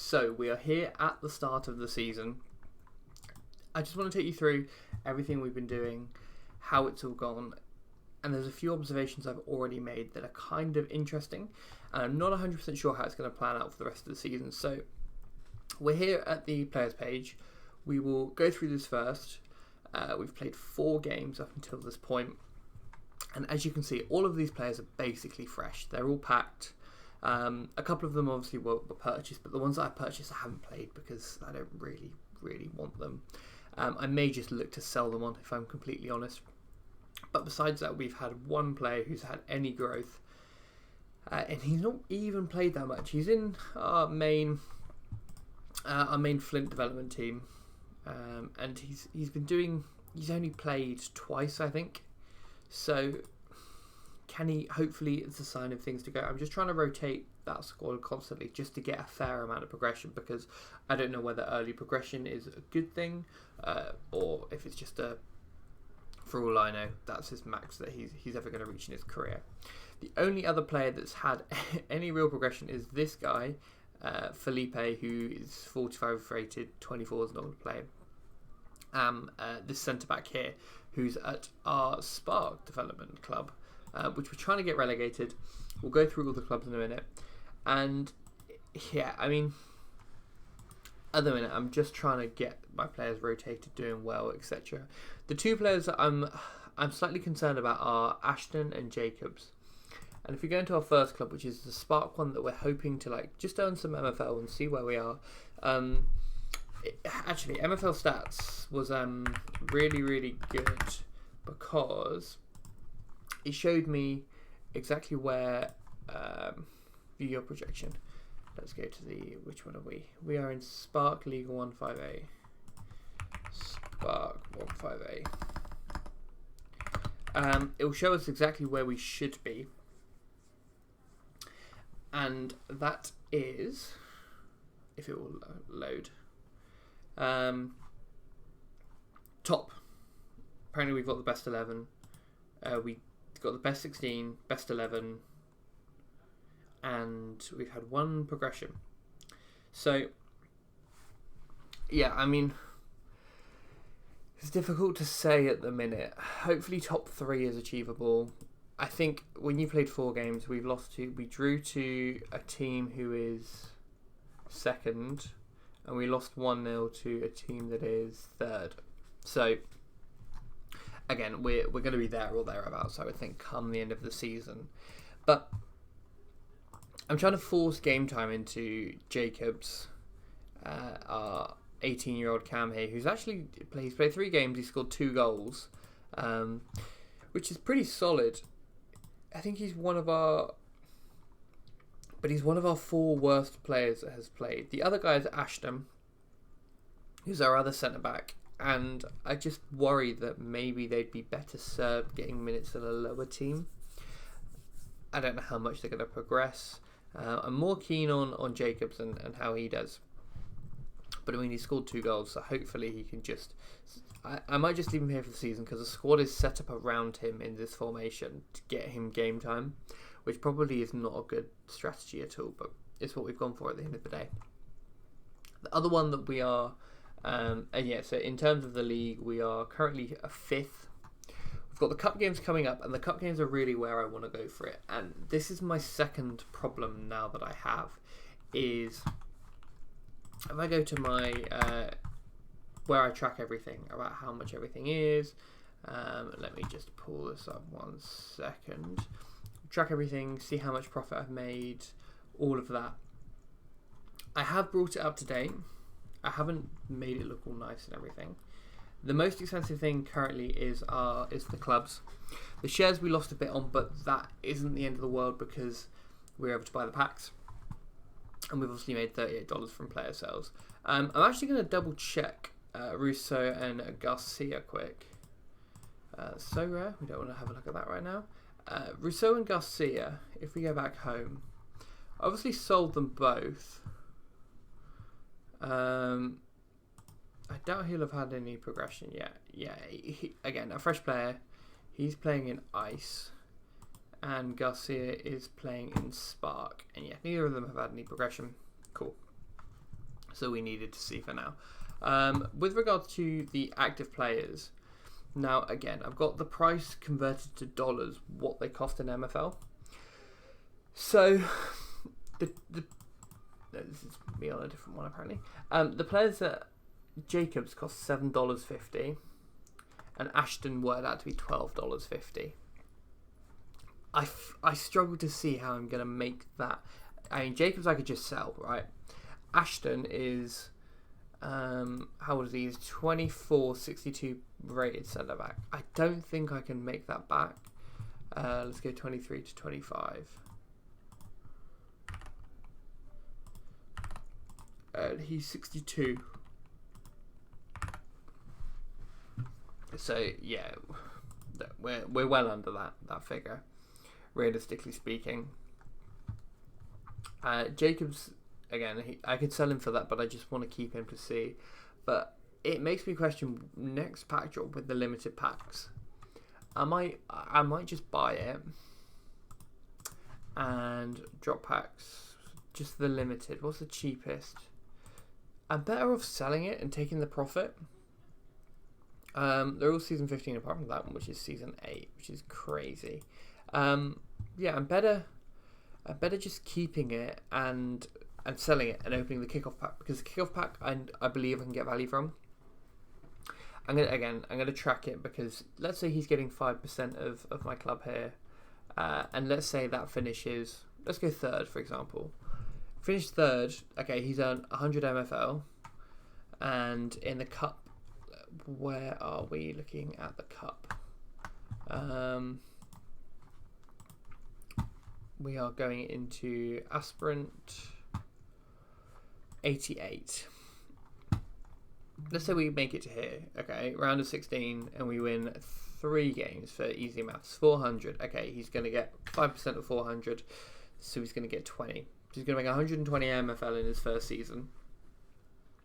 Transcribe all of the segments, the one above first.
So we are here at the start of the season. I just want to take you through everything we've been doing, how it's all gone, and there's a few observations I've already made that are kind of interesting, and I'm not 100% sure how it's going to plan out for the rest of the season. So we're here at the players page. We will go through this first. We've played 4 games up until this point, and as you can see, all of these players are basically fresh. They're all packed. A couple of them obviously were purchased, but the ones that I purchased I haven't played because I don't really want them. I may just look to sell them on, if I'm completely honest. But besides that, we've had one player who's had any growth, and he's not even played that much. He's in our main Flint development team, and he's only played twice, I think. So can he? Hopefully, it's a sign of things to go. I'm just trying to rotate that squad constantly just to get a fair amount of progression, because I don't know whether early progression is a good thing, or if it's just for all I know, that's his max that he's ever going to reach in his career. The only other player that's had any real progression is this guy, Felipe, who is 45 rated, 24 is not going to play. This centre-back here, who's at our Spark Development Club, which we're trying to get relegated. We'll go through all the clubs in a minute. And yeah, I mean, at the minute, I'm just trying to get my players rotated, doing well, etc. The 2 players that I'm slightly concerned about are Ashton and Jacobs. And if we go into our first club, which is the Spark one that we're hoping to just earn some MFL and see where we are. Actually, MFL stats was really good, because it showed me exactly where view your projection. Let's go to which one are we? We are in Spark League 15A. Spark 15A. It will show us exactly where we should be. And that is, if it will load, top. Apparently we've got the best 11. We got the best 16, best 11, and we've had 1 progression. So yeah, I mean, it's difficult to say at the minute. Hopefully top 3 is achievable. I think when you played 4 games, we drew to a team who is 2nd, and we lost 1-0 to a team that is 3rd. So again, we're going to be there or thereabouts, I would think, come the end of the season. But I'm trying to force game time into Jacobs, our 18-year-old Cam here, who's actually he's played 3 games. He scored 2 goals, which is pretty solid. I think he's one of our 4 worst players that has played. The other guy is Ashton, who's our other centre back, and I just worry that maybe they'd be better served getting minutes at a lower team. I don't know how much they're going to progress. I'm more keen on Jacobs and how he does. But I mean, he scored 2 goals, so hopefully he can just... I might just leave him here for the season, because the squad is set up around him in this formation to get him game time, which probably is not a good strategy at all, but it's what we've gone for at the end of the day. The other one that we are... so in terms of the league, we are currently a 5th. We've got the cup games coming up, and the cup games are really where I want to go for it. And this is my second problem now that I have, is if I go to my where I track everything about how much everything is. Let me just pull this up 1 second. Track everything, see how much profit I've made, all of that. I have brought it up to date. I haven't made it look all nice and everything. The most expensive thing currently is the clubs. The shares we lost a bit on, but that isn't the end of the world, because we're able to buy the packs, and we've obviously made $38 from player sales. I'm actually going to double check Rousseau and Garcia quick. So rare, we don't want to have a look at that right now. Rousseau and Garcia, if we go back home, obviously sold them both. I doubt he'll have had any progression yet. Yeah, again, a fresh player. He's playing in Ice, and Garcia is playing in Spark. And yeah, neither of them have had any progression. Cool. So we needed to see for now. With regards to the active players, now again, I've got the price converted to dollars, what they cost in MFL. So, this is me on a different one apparently. The players that Jacobs cost $7.50, and Ashton worked out to be $12.50. I struggle to see how I'm going to make that. I mean, Jacobs I could just sell, right? Ashton is, how old is he? He's 24, 62 rated centre back. I don't think I can make that back. Let's go 23 to 25. He's 62. So yeah, we're well under that figure, realistically speaking. Jacobs, again, I could sell him for that, but I just want to keep him to see. But it makes me question next pack drop with the limited packs. I might just buy it and drop packs, just the limited. What's the cheapest? I'm better off selling it and taking the profit. They're all season 15 apart from that one, which is season 8, which is crazy. Yeah, I'm better just keeping it and selling it and opening the kickoff pack, because the kickoff pack I believe I can get value from. I'm gonna track it, because let's say he's getting 5% of my club here, and let's say that finishes. Let's go third, for example. Finished third. Okay, he's earned 100 MFL, and in the cup. Where are we looking at the cup? We are going into aspirant 88. Let's say we make it to here. Okay, round of 16, and we win 3 games for easy maths. 400. Okay, he's going to get 5% of 400, so he's going to get 20. So he's going to make 120 MFL in his first season.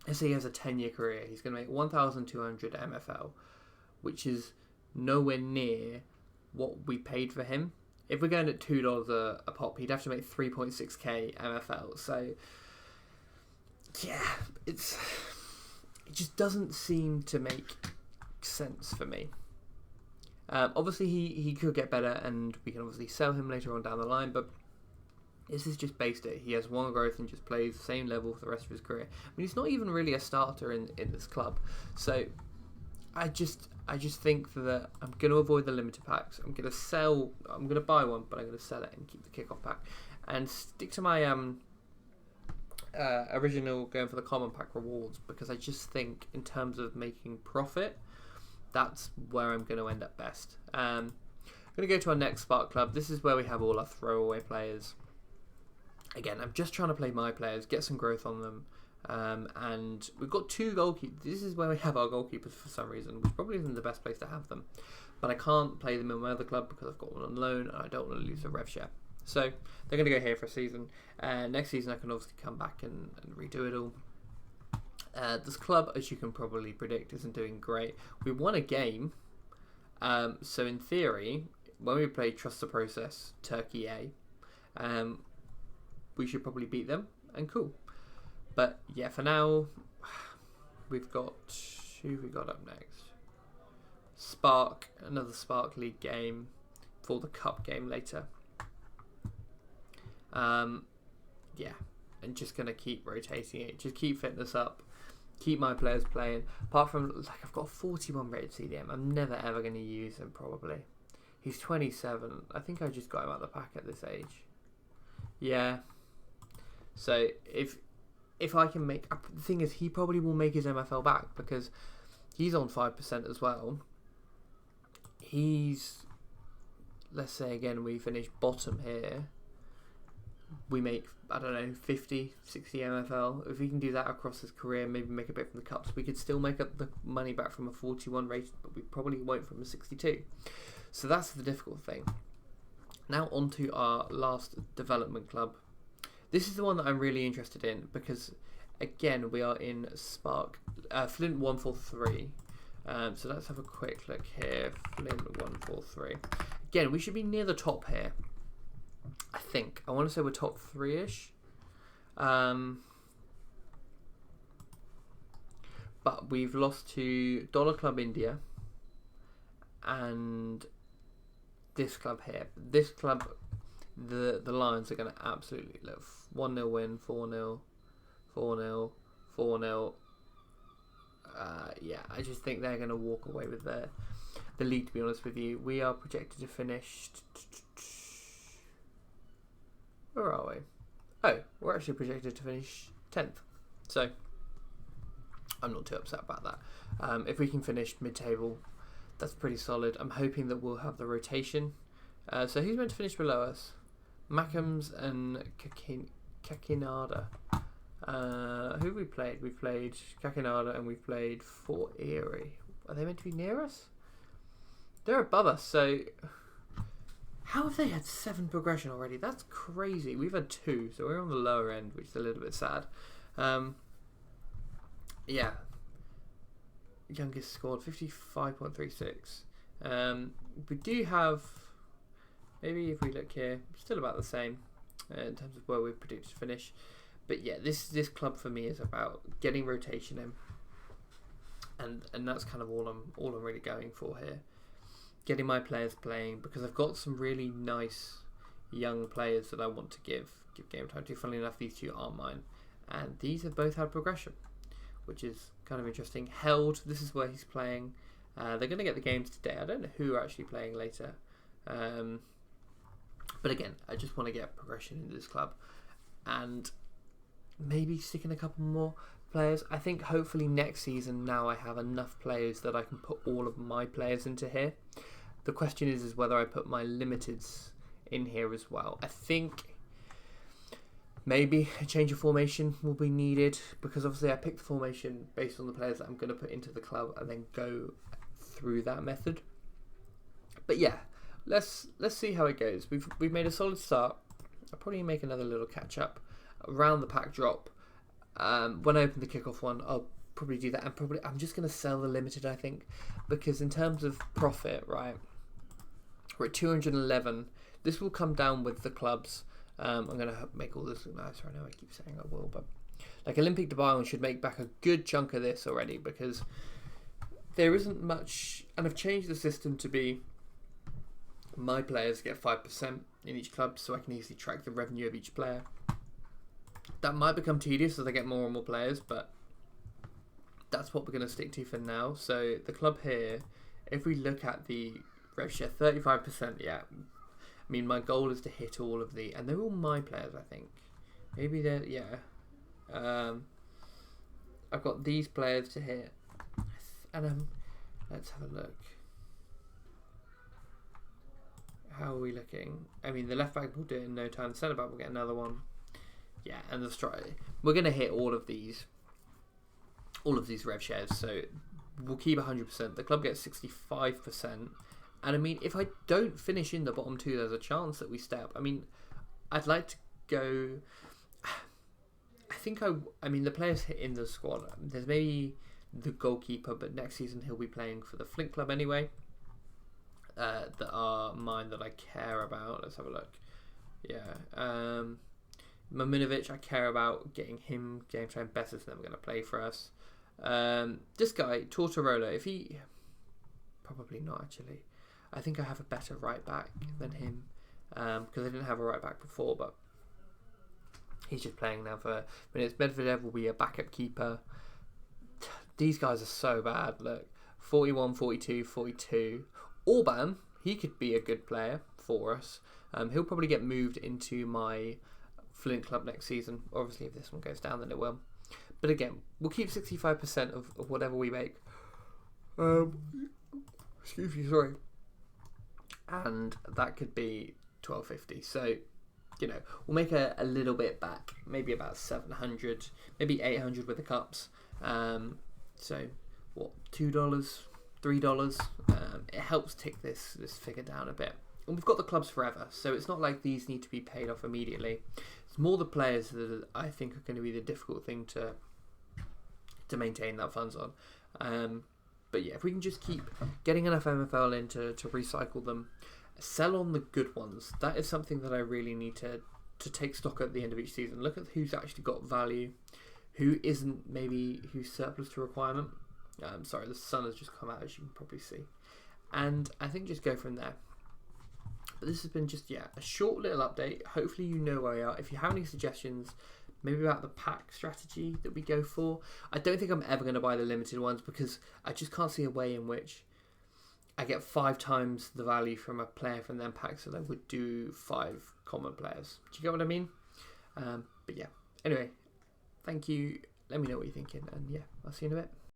Let's say he has a 10-year career. He's going to make 1,200 MFL, which is nowhere near what we paid for him. If we're going at $2 a pop, he'd have to make 3.6k MFL. So, yeah, it just doesn't seem to make sense for me. Obviously, he could get better, and we can obviously sell him later on down the line, but this is just based it. He has 1 growth and just plays the same level for the rest of his career. I mean, he's not even really a starter in this club. So I just think that I'm going to avoid the limited packs. I'm going to buy one, but I'm going to sell it and keep the kickoff pack. And stick to my original going for the common pack rewards, because I just think in terms of making profit, that's where I'm going to end up best. I'm going to go to our next Spark Club. This is where we have all our throwaway players. Again, I'm just trying to play my players, get some growth on them, and we've got 2 goalkeepers. This is where we have our goalkeepers for some reason, which probably isn't the best place to have them. But I can't play them in my other club because I've got one on loan, and I don't want to lose a rev share. So they're going to go here for a season. Next season, I can obviously come back and redo it all. This club, as you can probably predict, isn't doing great. We won a game, so in theory, when we play Trust the Process, Turkey A, we should probably beat them, and cool. But yeah, for now, we've got, who have we got up next? Spark, another Spark League game for the Cup game later. Yeah, and just going to keep rotating it, just keep fitness up, keep my players playing. Apart from, like, I've got 41 rated CDM, I'm never ever going to use him probably. He's 27, I think I just got him out of the pack at this age. Yeah. So if I can make, the thing is, he probably will make his MFL back because he's on 5% as well. He's, let's say again, we finish bottom here. We make, I don't know, 50, 60 MFL. If we can do that across his career, maybe make a bit from the cups, we could still make up the money back from a 41 rated, but we probably won't from a 62. So that's the difficult thing. Now on to our last development club. This is the one that I'm really interested in because, again, we are in Spark Flint 143. So let's have a quick look here. Flint 143. Again, we should be near the top here. I think. I want to say we're top 3-ish. but we've lost to Dollar Club India and this club here. This club, the Lions are going to absolutely live. 1-0 win, 4-0, 4-0, 4-0. Yeah, I just think they're going to walk away with the lead, to be honest with you. We are projected to finish... Where are we? Oh, we're actually projected to finish 10th. So, I'm not too upset about that. If we can finish mid-table, that's pretty solid. I'm hoping that we'll have the rotation. So who's meant to finish below us? Mackhams and Kakinada. Who have we played? We've played Kakinada and we've played Fort Erie. Are they meant to be near us? They're above us, so... How have they had 7 progression already? That's crazy. We've had 2, so we're on the lower end, which is a little bit sad. Yeah. Youngest scored 55.36. We do have, maybe if we look here, still about the same in terms of where we predicted to finish. But yeah, this club for me is about getting rotation in, and that's kind of all I'm really going for here. Getting my players playing, because I've got some really nice young players that I want to give game time to. Funnily enough, these 2 aren't mine, and these have both had progression, which is kind of interesting. Held, this is where he's playing. They're going to get the games today. I don't know who are actually playing later. But again, I just want to get progression into this club. And maybe stick in a couple more players. I think hopefully next season now I have enough players that I can put all of my players into here. The question is whether I put my limiteds in here as well. I think maybe a change of formation will be needed, because obviously I picked the formation based on the players that I'm going to put into the club and then go through that method. But yeah, let's see how it goes. We've made a solid start. I'll probably make another little catch up around the pack drop. When I open the kickoff one, I'll probably do that. And I'm just going to sell the limited, I think, because in terms of profit, right, we're at 211. This will come down with the clubs. I'm going to make all this look nice right now. I keep saying I will, but like Olympique de Bayonne should make back a good chunk of this already, because there isn't much, and I've changed the system to be my players get 5% in each club, so I can easily track the revenue of each player. That might become tedious as I get more and more players, but that's what we're going to stick to for now. So the club here, if we look at the rev share, 35%, yeah. I mean, my goal is to hit all of the, and they're all my players, I think. Maybe they're, yeah. I've got these players to hit, and let's have a look. How are we looking? I mean, the left back will do it in no time. The centre back will get another one. Yeah, and the striker. We're going to hit all of these rev shares, so we'll keep 100%. The club gets 65%. And I mean, if I don't finish in the bottom 2, there's a chance that we stay up. I mean, I'd like to go... I mean, the players in the squad, there's maybe the goalkeeper, but next season he'll be playing for the Flint club anyway. That are mine, that I care about. Let's have a look. Yeah. Maminovic, I care about getting him game time better, so never going to play for us. This guy, Tortorella, if he... Probably not, actually. I think I have a better right back than him, because I didn't have a right back before, but he's just playing now for minutes. Medvedev will be a backup keeper. These guys are so bad. Look, 41, 42, 42. Orban, he could be a good player for us. He'll probably get moved into my Flint club next season. Obviously, if this one goes down, then it will. But again, we'll keep 65% of whatever we make. Excuse me, sorry. And that could be 1250. So, you know, we'll make a little bit back. Maybe about 700, maybe 800 with the cups. So, what, $2? $3, it helps tick this figure down a bit. And we've got the clubs forever, so it's not like these need to be paid off immediately. It's more the players that I think are going to be the difficult thing to maintain that funds on. But yeah, if we can just keep getting enough MFL in to recycle them, sell on the good ones, that is something that I really need to take stock at the end of each season. Look at who's actually got value, who isn't maybe who's surplus to requirement. Sorry, the sun has just come out, as you can probably see. And I think just go from there. But this has been just, a short little update. Hopefully you know where we are. If you have any suggestions, maybe about the pack strategy that we go for. I don't think I'm ever going to buy the limited ones because I just can't see a way in which I get 5 times the value from a player from them packs that I would do 5 common players. Do you get what I mean? But yeah. Anyway, thank you. Let me know what you're thinking. And yeah, I'll see you in a bit.